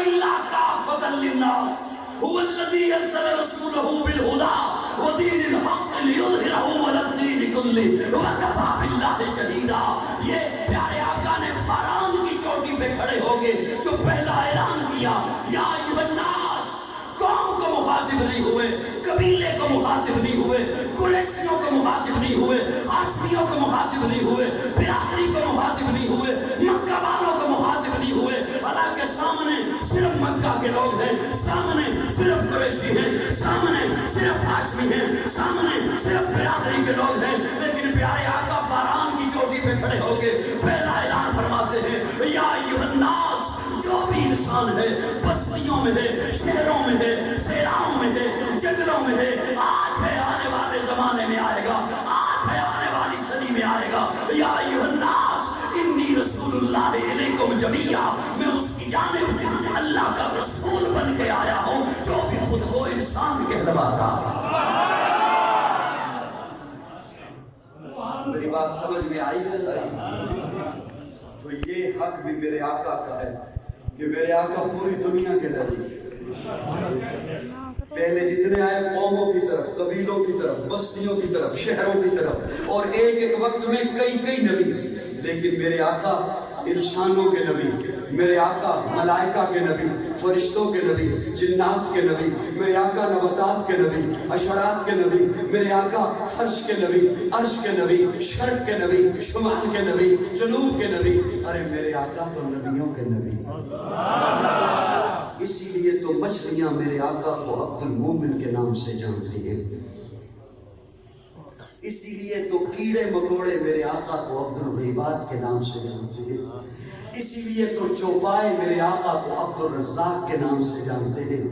إلا كافة للناس هو الذي أرسل رسوله بالهدى ودين الحق ليظهره على الدين كله وكفى بالله شهيدا. یہ پیارے آقا نے فاران کی چوٹی پہ کھڑے ہو گئے جو پہلا اعلان کیا یا ایھا الناس. قوم کو مخاطب نہیں ہوئے, قبیلے کو مخاطب نہیں ہوئے, قریشیوں کو مخاطب نہیں ہوئے, ہاشمیوں کو مخاطب نہیں ہوئے, برادری کو مخاطب نہیں ہوئے, مکہ والوں کو مخاطب نہیں ہوئے. حالانکہ سامنے صرف مکہ کے لوگ ہیں, سامنے صرف قریشی ہیں, سامنے صرف ہاشمی ہیں, سامنے صرف برادری کے لوگ ہیں. لیکن پیارے آقا فاران کی چوٹی پہ کھڑے ہو کے پہلا اعلان فرماتے ہیں یا ایھا الناس. جو بھی انسان ہے, بستیوں میں ہے, شہروں میں ہے, صحراؤں میں ہے, جنگلوں میں ہے, آج ہے آنے والے زمانے میں آئے گا, آج ہے آنے والی صدی میں آئے گا. یا ایھا الناس انی رسول اللہ الیکم جمیعا. میں اس کی جانب اللہ کا رسول بن کے آیا ہوں جو بھی خود کو انسان کہلواتا. میری بات سمجھ میں آئی ہے؟ تو یہ حق بھی میرے آقا کا ہے کہ میرے آقا پوری دنیا کے نبی. پہلے جتنے آئے قوموں کی طرف, قبیلوں کی طرف, بستیوں کی طرف, شہروں کی طرف, اور ایک ایک وقت میں کئی نبی. لیکن میرے آقا انسانوں کے نبی, میرے آقا ملائکہ کے نبی, فرشتوں کے نبی, جنات کے نبی, میرے آقا نباتات کے نبی, حشرات کے نبی, میرے آقا فرش کے نبی, عرش کے نبی, شرق کے نبی, شمال کے نبی, جنوب کے نبی. ارے میرے آقا تو نبیوں کے نبی. اسی لیے تو مچھلیاں میرے آقا کو عبد المومن کے نام سے جانتی ہیں. اسی لیے تو کیڑے مکوڑے میرے آقا کو عبد الغیبات کے نام سے جانتے ہیں. اسی لیے تو چوپائے میرے آقا کو عبد الرزاق کے نام سے جانتے ہیں.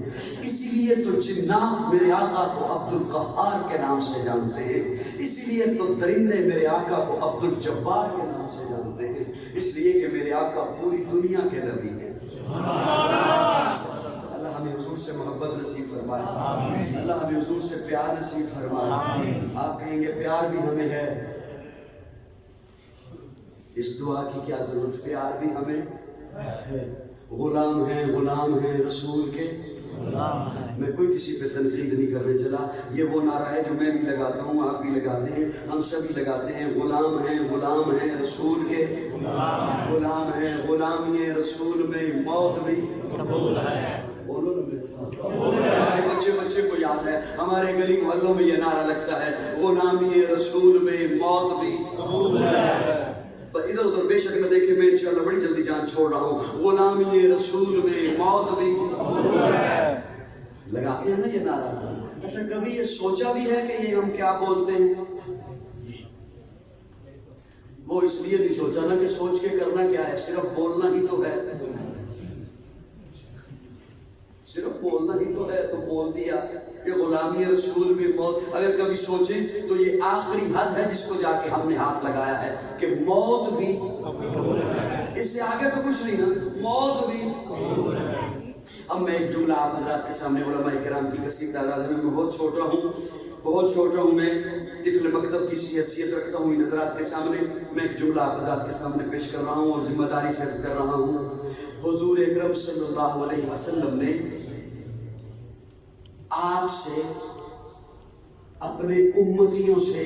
اسی لیے تو جنات میرے آقا کو عبد القہار کے نام سے جانتے ہیں. اسی لیے تو درندے میرے آقا کو عبد الجبار کے نام سے جانتے ہیں. اس لیے کہ میرے آقا پوری دنیا کے نبی ہیں. اللہ ہمیں حضور سے محبت نصیب فرمائے, اللہ ہمیں حضور سے پیار نصیب فرمائے. آپ کہیں گے پیار بھی ہمیں ہے, اس دعا کی کیا ضرورت, پیار بھی ہمیں ہے. غلام ہیں رسول کے. میں کوئی کسی پہ تنقید نہیں کرنے چلا. یہ وہ نعرہ ہے جو میں بھی لگاتا ہوں, آپ بھی لگاتے ہیں, ہم سبھی لگاتے ہیں. غلام ہیں رسول کے. غلام ہیں, غلامی رسول میں موت بھی قبول ہے. بولو نا میرے ساتھ. ہمارے بچے کو یاد ہے, ہمارے گلی محلوں میں یہ نعرہ لگتا ہے, غلامی رسول میں موت بھی قبول ہے. ادھر ادھر بے شک نہ دیکھے, میں انشاءاللہ بڑی جلدی جان چھوڑ رہا ہوں. غلامی رسول میں موت بھی قبول ہے. لگاتے ہیں نا یہ نعرہ. ایسا کبھی یہ سوچا بھی ہے کہ یہ ہم کیا بولتے ہیں؟ وہ اس لیے نہیں سوچا نا کہ سوچ کے کرنا کیا ہے, صرف بولنا ہی تو ہے. صرف بولنا ہی تو ہے, تو بول دیا کہ غلامی رسول میں موت. اگر کبھی سوچیں تو یہ آخری حد ہے جس کو جا کے ہم نے ہاتھ لگایا ہے کہ موت بھی, اس سے آگے تو کچھ نہیں نا, موت بھی. اب میں ایک جملہ آپ حضرات کے سامنے, علماء کرام کی کثیر تعداد میں, بہت چھوٹا ہوں, میں طفل مکتب کی سی حیثیت رکھتا ہوں ان حضرات کے سامنے. میں ایک جملہ آپ حضرات کے سامنے پیش کر رہا ہوں اور ذمہ داری سے عرض کر رہا ہوں. حضور اکرم صلی اللہ علیہ وسلم نے آپ سے, اپنے امتیوں سے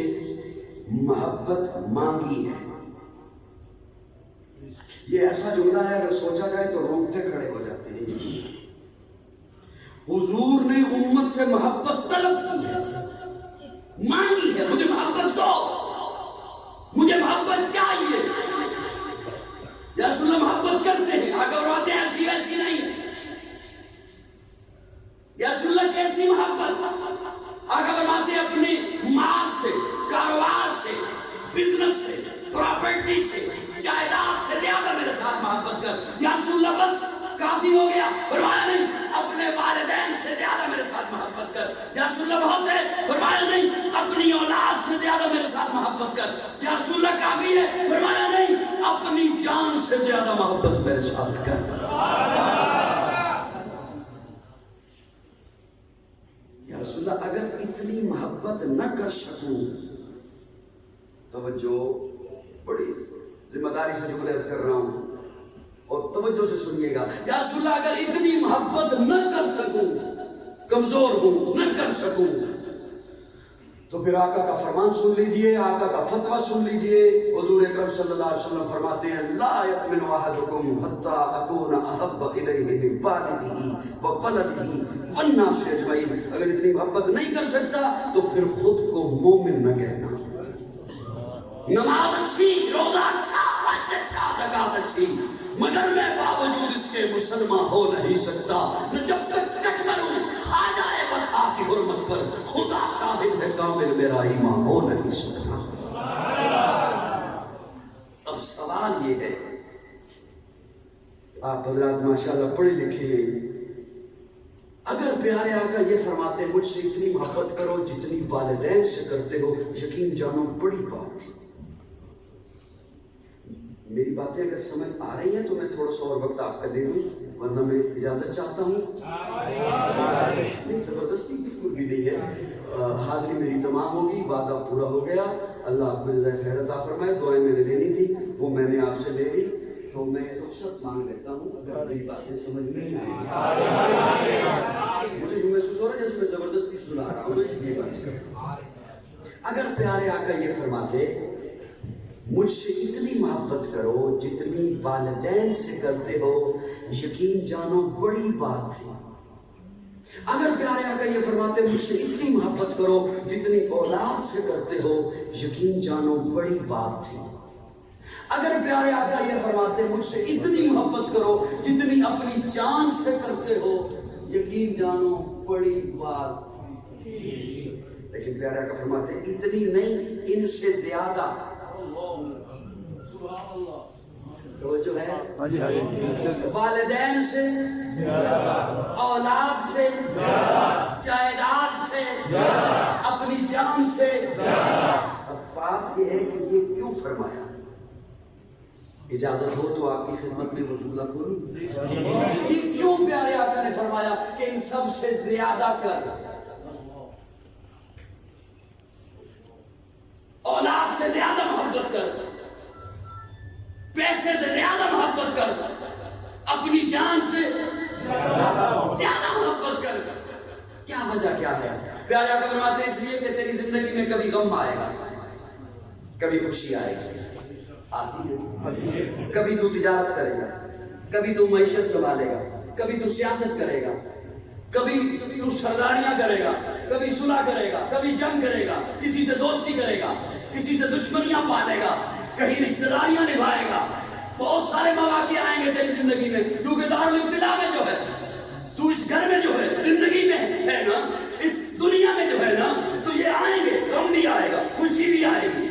محبت مانگی ہے. یہ ایسا جملہ ہے اگر سوچا جائے تو رونگٹے کھڑے ہو جاتے ہیں. حضور نے امت سے محبت طلب کی ہے, مانگی ہے, مجھے محبت دو, مجھے محبت چاہیے. یا رسول اللہ محبت کرتے ہیں, آگے بڑھاتے ہیں, ایسی ویسی نہیں. یا رسول اللہ کیسی محبت, آگے بڑھاتے ہیں اپنی مال سے, کاروبار سے, بزنس سے, پراپرٹی سے, جائیداد سے زیادہ میرے ساتھ محبت کر. یا رسول اللہ بس کافی ہو گیا, فرمایا نہیں, اپنے والدین سے زیادہ میرے ساتھ محبت کر. یا رسول اللہ بہت ہے, فرمایا نہیں, اپنی اولاد سے زیادہ میرے ساتھ محبت کر. یا رسول اللہ کافی ہے, فرمایا نہیں, اپنی جان سے زیادہ محبت میرے ساتھ کر. یا رسول اللہ اگر اتنی محبت نہ کر سکوں, توجہ, بڑی ذمہ داری سے جو عرض کر رہا ہوں, اور توجہ سے سنیے گا. یا رسول اللہ اگر اتنی محبت نہ کر سکوں, کمزور ہوں, نہ کر سکوں, تو پھر آقا کا فرمان سن لیجئے, آقا کا فتویٰ سن لیجئے. حضور اکرم صلی اللہ علیہ وسلم فرماتے ہیں لا یؤمن احدکم حتی اکون احب الیہ من والدہ وولدہ والناس اجمعین. اگر اتنی محبت نہیں کر سکتا تو پھر خود کو مومن نہ کہنا. نماز اچھی, روزہ اچھا, حج اچھا, زکات اچھی, مگر میں باوجود اس کے مسلمان ہو نہیں سکتا جب تک کٹ مروں خواجہ بطا کی حرمت پر. خدا شاہد ہے کامل میرا ایمان ہو نہیں سکتا. اب سوال یہ ہے, آپ حضرات ماشاءاللہ پڑھے لکھے ہیں, اگر پیارے آقا یہ فرماتے ہیں مجھ سے اتنی محبت کرو جتنی والدین سے کرتے ہو, یقین جانو بڑی بات تھی. میری باتیں اگر سمجھ آ رہی ہیں تو میں تھوڑا سا اور وقت آپ کا دے دوں, ورنہ میں اجازت چاہتا ہوں. نہیں, زبردستی بالکل بھی نہیں ہے. حاضری میری تمام ہوگی, وعدہ پورا ہو گیا. اللہ آپ کو جزائے خیر عطا فرمائے. دعائیں میں نے لینی تھی وہ میں نے آپ سے لے لی, تو میں رخصت مانگ لیتا ہوں اگر میری باتیں سمجھ نہیں آئی. مجھے یوں محسوس ہو رہا ہے جیسے میں زبردستی سنا رہا ہوں. اگر پیارے آقا یہ فرماتے مجھ سے اتنی محبت کرو جتنی والدین سے کرتے ہو, یقین جانو بڑی بات تھی. اگر پیارے آقا یہ فرماتے مجھ سے اتنی محبت کرو جتنی اولاد سے کرتے ہو, یقین جانو بڑی بات تھی. اگر پیارے آقا یہ فرماتے مجھ سے اتنی محبت کرو جتنی اپنی جان سے کرتے ہو, یقین جانو بڑی بات تھی. لیکن پیارے آقا فرماتے اتنی نہیں, ان سے زیادہ. جو ہے والدین سے, اولاد سے, جائیداد سے, اپنی جان سے. اب بات یہ ہے کہ یہ کیوں فرمایا؟ اجازت ہو تو آپ کی خدمت میں وہ جملہ کھولوں. یہ کیوں پیارے آقا نے فرمایا کہ ان سب سے زیادہ کر, اولاد سے زیادہ محبت کر, پیسے سے زیادہ محبت کر, اپنی جان سے زیادہ محبت کر. کیا وجہ کیا ہے؟ پیارے آقا فرماتے ہیں اس لیے کہ تیری زندگی میں کبھی غم آئے گا, کبھی خوشی آئے گی, آتی ہے. کبھی تو تجارت کرے گا, کبھی تو معیشت سنبھالے گا, کبھی تو سیاست کرے گا, کبھی تو سرداریاں کرے گا, کبھی صلح کرے گا, کبھی جنگ کرے گا, کسی سے دوستی کرے گا, کسی سے دشمنیاں پالے گا, کہیں رشتہ داریاں نبھائے گا. بہت سارے مواقع آئیں گے تیری زندگی میں, کیونکہ دارالابتلاء میں جو ہے, تو اس گھر میں جو ہے, زندگی میں ہے نا, اس دنیا میں جو ہے نا, تو یہ آئیں گے, غم بھی آئے گا, خوشی بھی آئے گی.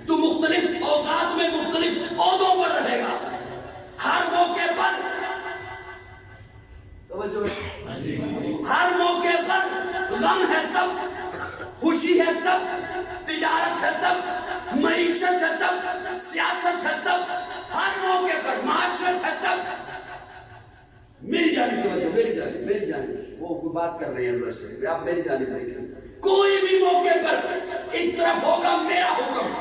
تو مختلف اوقات میں مختلف عہدوں پر رہے گا. ہر موقع پر ہر موقع پر غم ہے تب, خوشی ہے تب, تجارت ہے تب, معیشت ہے تب, سیاست ہے تب, ہر موقع پر معاشرت ہے تب. میری جانب توجہ, میری جانب وہ بات کر رہے ہیں اللہ سے, آپ میری جانب دیکھیں. کوئی بھی موقع پر ایک طرف ہوگا میرا حکم.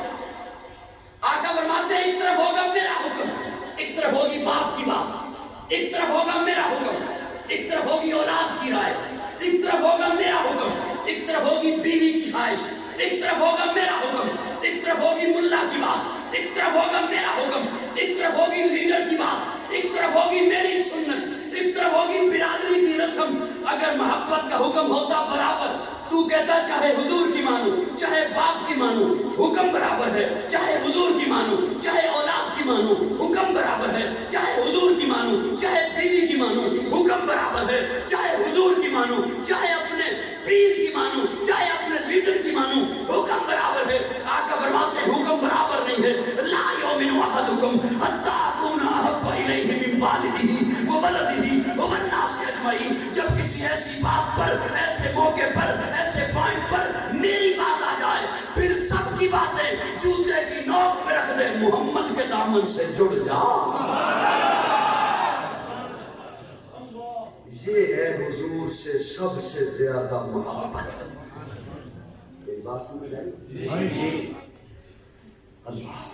آقا فرماتے ہیں ایک طرف ہوگا میرا حکم, ایک طرف ہوگی باپ کی بات, ایک طرف ہوگا میرا حکم, ایک طرف ہوگی اولاد کی رائے, ایک طرف ہوگا میرا حکم, ایک طرف ہوگی بیوی کی خواہش, ایک طرف ہوگا میرا حکم, ایک طرف ہوگی ملا کی بات, ایک طرف ہوگا میرا حکم, ایک طرف ہوگی لیڈر کی بات, ایک طرف ہوگی میری سنت, ایک طرف ہوگی برادری کی رسم. اگر محبت کا حکم ہوتا برابر, تو کہتا چاہے حضور کی مانو, چاہے باپ کی مانو, حکم برابر ہے. چاہے حضور کی مانو, چاہے اولاد کی مانو, حکم برابر ہے. چاہے حضور کی مانو, چاہے بیوی کی مانو, حکم برابر ہے. چاہے حضور کی مانو, چاہے اپنے پیر کی مانو, چاہے اپنے لیڈر کی مانو, حکم برابر ہے. آقا فرماتے ہیں حکم برابر نہیں ہے. لا یؤمن احدکم حتی اکون احب الیہ من والدہ وولدہ والناس اجمعین. جب کسی ایسی بات پر, ایسے موقع پر, ایسے پوائنٹ پر میری بات آ جائے, پھر سب کی باتیں جوتے کی نوک پہ رکھ دے, محمد کے دامن سے جڑ جا. یہ ہے حضور سے سب سے زیادہ محبت. یہ بات سمجھ آئی؟ اللہ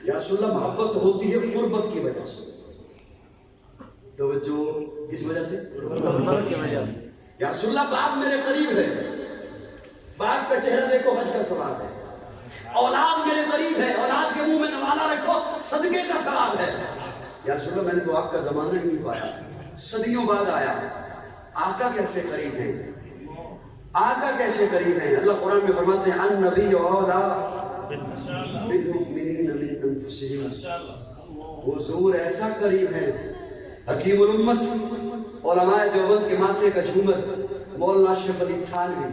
یا رسول اللہ محبت ہوتی ہے قربت کی وجہ سے. توجہ کس وجہ سے؟ قربت کی وجہ سے. یا رسول اللہ باپ میرے قریب ہے, باپ کا چہرہ دیکھو حج کا ثواب ہے. اولاد میرے قریب ہے, اولاد کے منہ میں نوالا رکھو صدقے کا ثواب ہے. یا رسول اللہ میں نے تو آپ کا زمانہ ہی نہیں پایا, صدیوں بعد آیا. آقا کیسے قریب ہیں, آقا کیسے قریب ہیں. اللہ قرآن میں فرماتے ہیں النبی اولا بالمؤمنین من انفسہم. حضور ایسا قریب ہے. حکیم الامت علماء دیوبند کے ماتھے کا جھومر مولانا اشرف علی تھانوی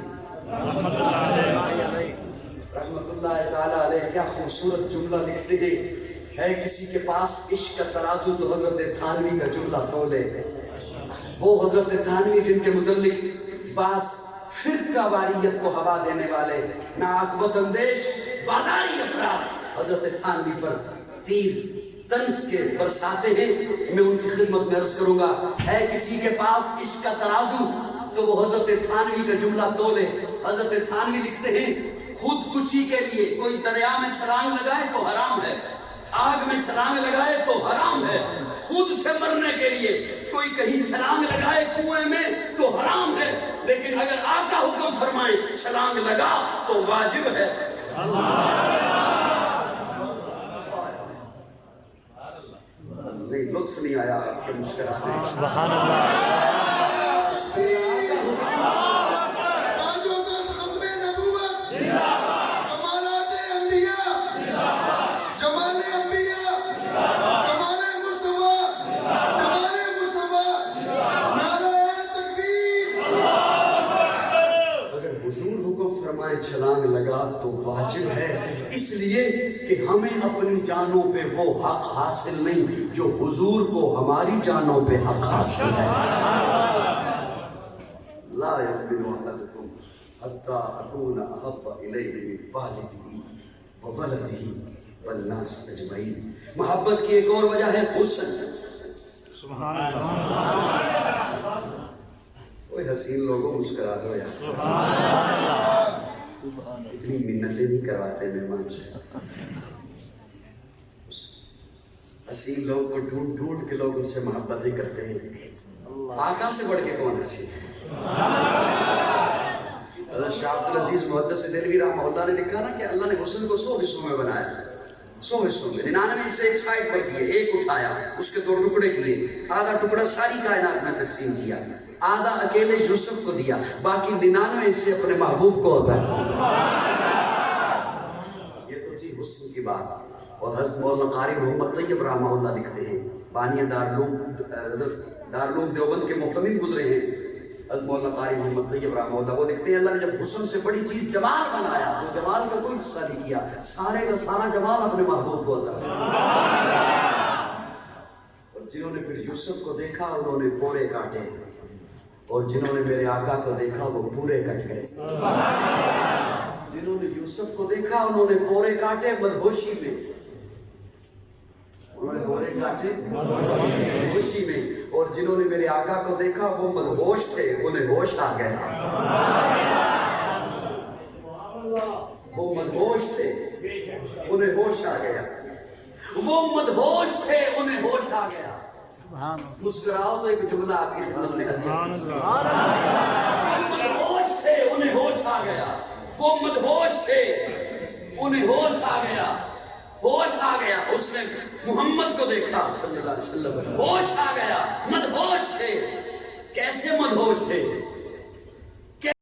رحمت اللہ تعالیٰ علیہ کیا خوبصورت جملہ لکھتے ہیں. ہے کسی کے پاس عشق کا ترازو تو حضرت تھانوی کا جملہ تولے. وہ حضرت تھانوی جن کے متعلق بعض فرقہ واریت کو ہوا دینے والے ناعاقبت اندیش بازاری افراد حضرت تھانوی پر تیر طنز کے برساتے ہیں. میں ان کی خدمت میں عرض کروں گا ہے کسی کے پاس عشق کا ترازو تو وہ حضرت تھانوی کا جملہ تولے. حضرت تھانوی لکھتے ہیں خودکشی کے لیے کوئی دریا میں چھلانگ لگائے تو حرام ہے, آگ میں چھلانگ لگائے تو حرام ہے. خود سے مرنے کے لیے کوئی کہیں چھلانگ لگائے کنویں میں تو حرام ہے, لیکن اگر آقا حکم فرمائے چھلانگ لگا تو واجب ہے. نہیں لطف نہیں آیا آپ کے مسکرانے. سبحان اللہ. چھلانگ لگا تو واجب ہے, اس لیے کہ ہمیں اپنی جانوں پہ وہ حق حاصل نہیں جو حضور کو ہماری جانوں پہ حق حاصل ہے. لا يؤمن احدكم حتى اكون احب اليه من والده وولده والناس اجمعین. محبت کی ایک اور وجہ ہے حسن. سبحان اللہ. کوئی حسین لوگوں مسکرا دو یار. سبحان اللہ. اتنی منتیں نہیں کرواتے مہمان سے. حسین لوگ کو ڈھونڈ ڈھونڈ کے لوگ ان سے محبتیں کرتے ہیں. آقا سے بڑھ کے کون حسین ہے. حضرت شاہ عبدالعزیز محدث دہلوی رحمہ اللہ نے لکھا نا کہ اللہ نے حسن کو 100 حصوں میں بنایا. 100 حصوں میں 99 سے ایک سائڈ پر کیے, ایک اٹھایا, اس کے 2 ٹکڑے کیے, آدھا ٹکڑا ساری کائنات میں تقسیم کیا, آدھا اکیلے یوسف کو دیا, باقی 99 سے اپنے محبوب کو عطا کیا. یہ تو تھی حسن کی بات. اور حضرت مولانا قاری محمد طیب رحمہ اللہ لکھتے ہیں, بانیہ دارالعلوم دیوبند کے محتمم گزرے ہیں حضرت مولانا قاری محمد طیب رحمہ اللہ. وہ لکھتے ہیں اللہ نے جب حسن سے بڑی چیز جمال بنایا تو جمال کا کوئی حصہ نہیں کیا, سارے کا سارا جمال اپنے محبوب کو عطا کیا. اور جنہوں نے پھر یوسف کو دیکھا انہوں نے پورے کاٹے, اور جنہوں نے میرے آقا کو دیکھا وہ پورے کٹ گئے. جنہوں نے یوسف کو دیکھا انہوں نے پورے کاٹے مدہوشی میں, انہوں نے پورے کاٹے مدہوشی میں, اور جنہوں نے میرے آقا کو دیکھا وہ مدہوش تھے, انہیں ہوش آ گیا. وہ مدہوش تھے انہیں ہوش آ گیا. وہ مدہوش تھے انہیں ہوش آ گیا. مسکراؤ تو ایک جملہ آپ کی خدمت میں مدہوش تھے انہیں ہوش آ گیا. وہ مدہوش تھے انہیں ہوش آ گیا. ہوش آ گیا, اس نے محمد کو دیکھا صلی اللہ علیہ وسلم, ہوش آ گیا. مدہوش تھے. کیسے مدہوش تھے؟